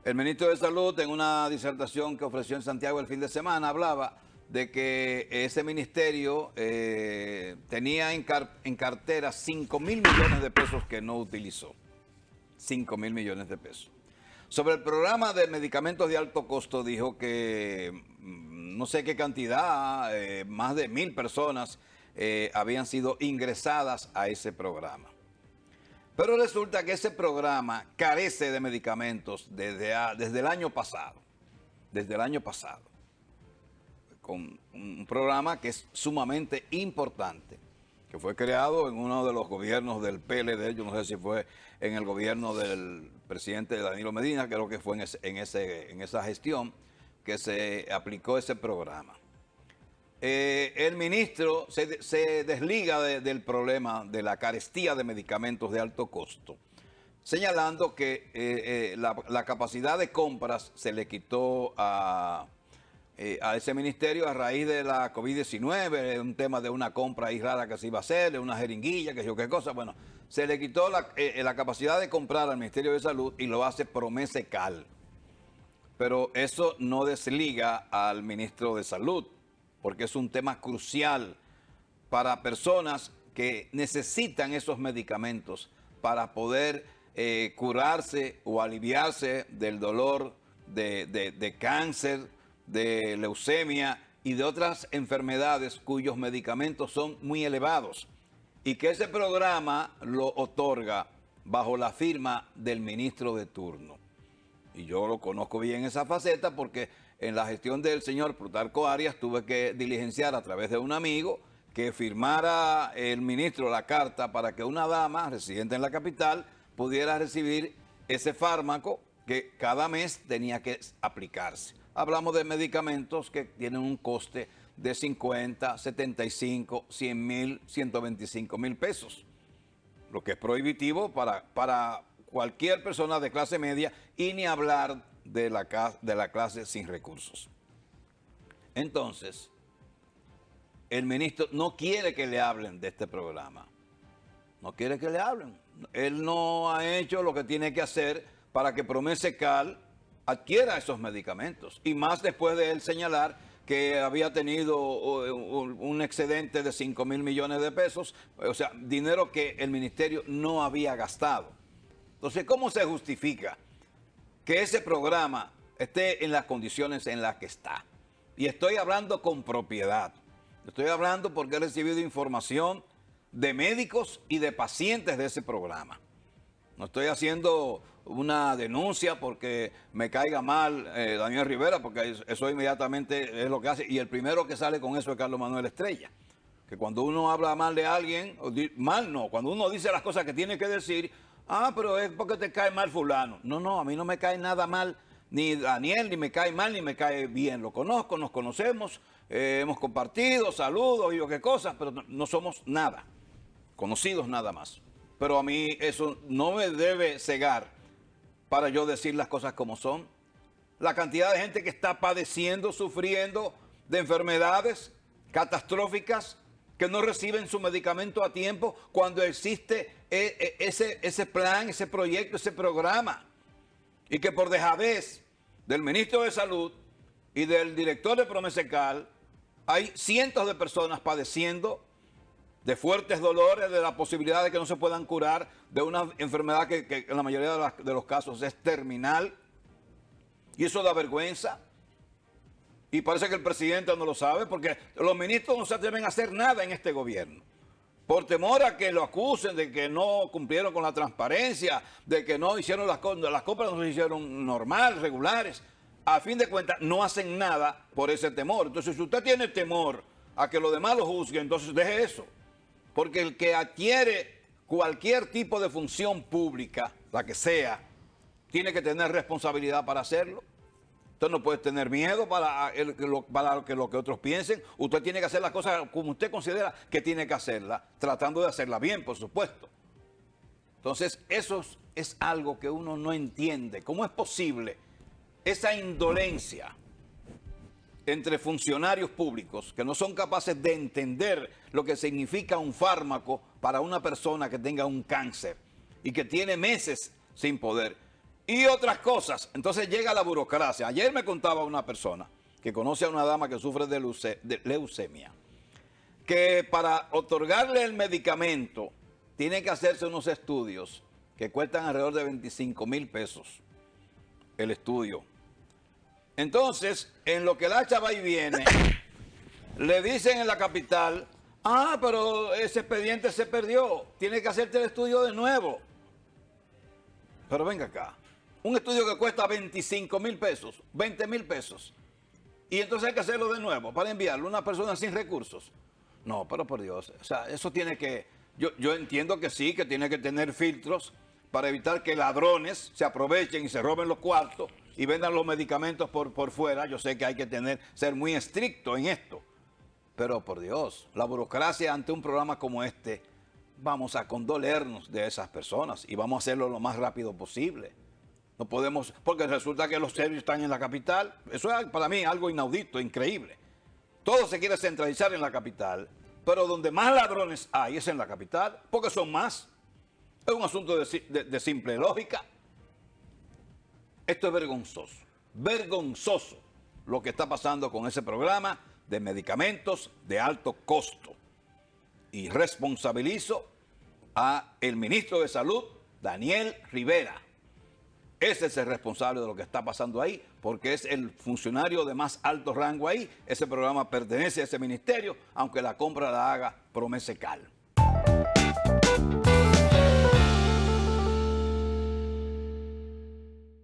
El ministro de Salud, en una disertación que ofreció en Santiago el fin de semana, hablaba de que ese ministerio tenía en cartera 5.000 millones de pesos que no utilizó. 5.000 millones de pesos. Sobre el programa de medicamentos de alto costo, dijo que no sé qué cantidad, más de 1.000 personas habían sido ingresadas a ese programa. Pero resulta que ese programa carece de medicamentos desde el año pasado. Desde el año pasado. Con un programa que es sumamente importante, que fue creado en uno de los gobiernos del PLD, yo no sé si fue en el gobierno del presidente Danilo Medina, creo que fue en esa gestión que se aplicó ese programa. El ministro se desliga del problema de la carestía de medicamentos de alto costo, señalando que la capacidad de compras se le quitó a ese ministerio a raíz de la COVID-19, un tema de una compra ahí rara que se iba a hacer, de una jeringuilla, que yo qué cosa. Bueno, se le quitó la capacidad de comprar al Ministerio de Salud y lo hace Promesecal. Pero eso no desliga al ministro de Salud, porque es un tema crucial para personas que necesitan esos medicamentos para poder curarse o aliviarse del dolor de cáncer, de leucemia y de otras enfermedades cuyos medicamentos son muy elevados, y que ese programa lo otorga bajo la firma del ministro de turno. Y yo lo conozco bien esa faceta porque en la gestión del señor Plutarco Arias tuve que diligenciar a través de un amigo que firmara el ministro la carta para que una dama residente en la capital pudiera recibir ese fármaco que cada mes tenía que aplicarse. Hablamos de medicamentos que tienen un coste de 50, 75, 100 mil, 125 mil pesos, lo que es prohibitivo para cualquier persona de clase media, y ni hablar de la clase sin recursos. Entonces, el ministro no quiere que le hablen de este programa. No quiere que le hablen. Él no ha hecho lo que tiene que hacer para que Promesecal adquiera esos medicamentos. Y más después de él señalar que había tenido un excedente de 5.000 millones de pesos, o sea, dinero que el ministerio no había gastado. Entonces, ¿cómo se justifica que ese programa esté en las condiciones en las que está? Y estoy hablando con propiedad. Estoy hablando porque he recibido información de médicos y de pacientes de ese programa. No estoy haciendo una denuncia porque me caiga mal Daniel Rivera, porque eso inmediatamente es lo que hace. Y el primero que sale con eso es Carlos Manuel Estrella. Que cuando uno habla mal de alguien, mal no, cuando uno dice las cosas que tiene que decir, pero es porque te cae mal fulano. No, a mí no me cae nada mal, ni Daniel, ni me cae mal, ni me cae bien. Lo conozco, nos conocemos, hemos compartido, saludos y yo qué cosas, pero no somos nada, conocidos nada más. Pero a mí eso no me debe cegar para yo decir las cosas como son. La cantidad de gente que está padeciendo, sufriendo de enfermedades catastróficas, que no reciben su medicamento a tiempo cuando existe ese plan, ese proyecto, ese programa. Y que por dejadez del ministro de Salud y del director de Promesecal hay cientos de personas padeciendo de fuertes dolores, de la posibilidad de que no se puedan curar de una enfermedad que en la mayoría de los casos es terminal. Y eso da vergüenza. Y parece que el presidente no lo sabe, porque los ministros no se atreven a hacer nada en este gobierno. Por temor a que lo acusen de que no cumplieron con la transparencia, de que no hicieron las compras, no se hicieron normal, regulares. A fin de cuentas, no hacen nada por ese temor. Entonces, si usted tiene temor a que los demás lo juzguen, entonces deje eso. Porque el que adquiere cualquier tipo de función pública, la que sea, tiene que tener responsabilidad para hacerlo. Usted no puede tener miedo para lo que otros piensen. Usted tiene que hacer las cosas como usted considera que tiene que hacerlas, tratando de hacerla bien, por supuesto. Entonces, eso es algo que uno no entiende. ¿Cómo es posible esa indolencia entre funcionarios públicos que no son capaces de entender lo que significa un fármaco para una persona que tenga un cáncer y que tiene meses sin poder? y otras cosas. Entonces llega la burocracia. Ayer me contaba una persona que conoce a una dama que sufre de leucemia, que para otorgarle el medicamento tiene que hacerse unos estudios que cuestan alrededor de 25 mil pesos el estudio. Entonces, en lo que la hacha va y viene, le dicen en la capital, ah, pero ese expediente se perdió, tiene que hacerte el estudio de nuevo. Pero venga acá, un estudio que cuesta 25 mil pesos, 20 mil pesos, y entonces hay que hacerlo de nuevo para enviarlo a una persona sin recursos. No, pero por Dios, o sea, eso tiene que, yo entiendo que sí, que tiene que tener filtros para evitar que ladrones se aprovechen y se roben los cuartos y vendan los medicamentos por fuera. Yo sé que hay que ser muy estricto en esto, pero por Dios, la burocracia ante un programa como este, vamos a condolernos de esas personas y vamos a hacerlo lo más rápido posible. No podemos, porque resulta que los servicios están en la capital. Eso es para mí algo inaudito, increíble. Todo se quiere centralizar en la capital, pero donde más ladrones hay es en la capital, porque son más. Es un asunto de simple lógica. Esto es vergonzoso lo que está pasando con ese programa de medicamentos de alto costo. Y responsabilizo a el ministro de Salud, Daniel Rivera. Ese es el responsable de lo que está pasando ahí, porque es el funcionario de más alto rango ahí. Ese programa pertenece a ese ministerio, aunque la compra la haga Promesecal.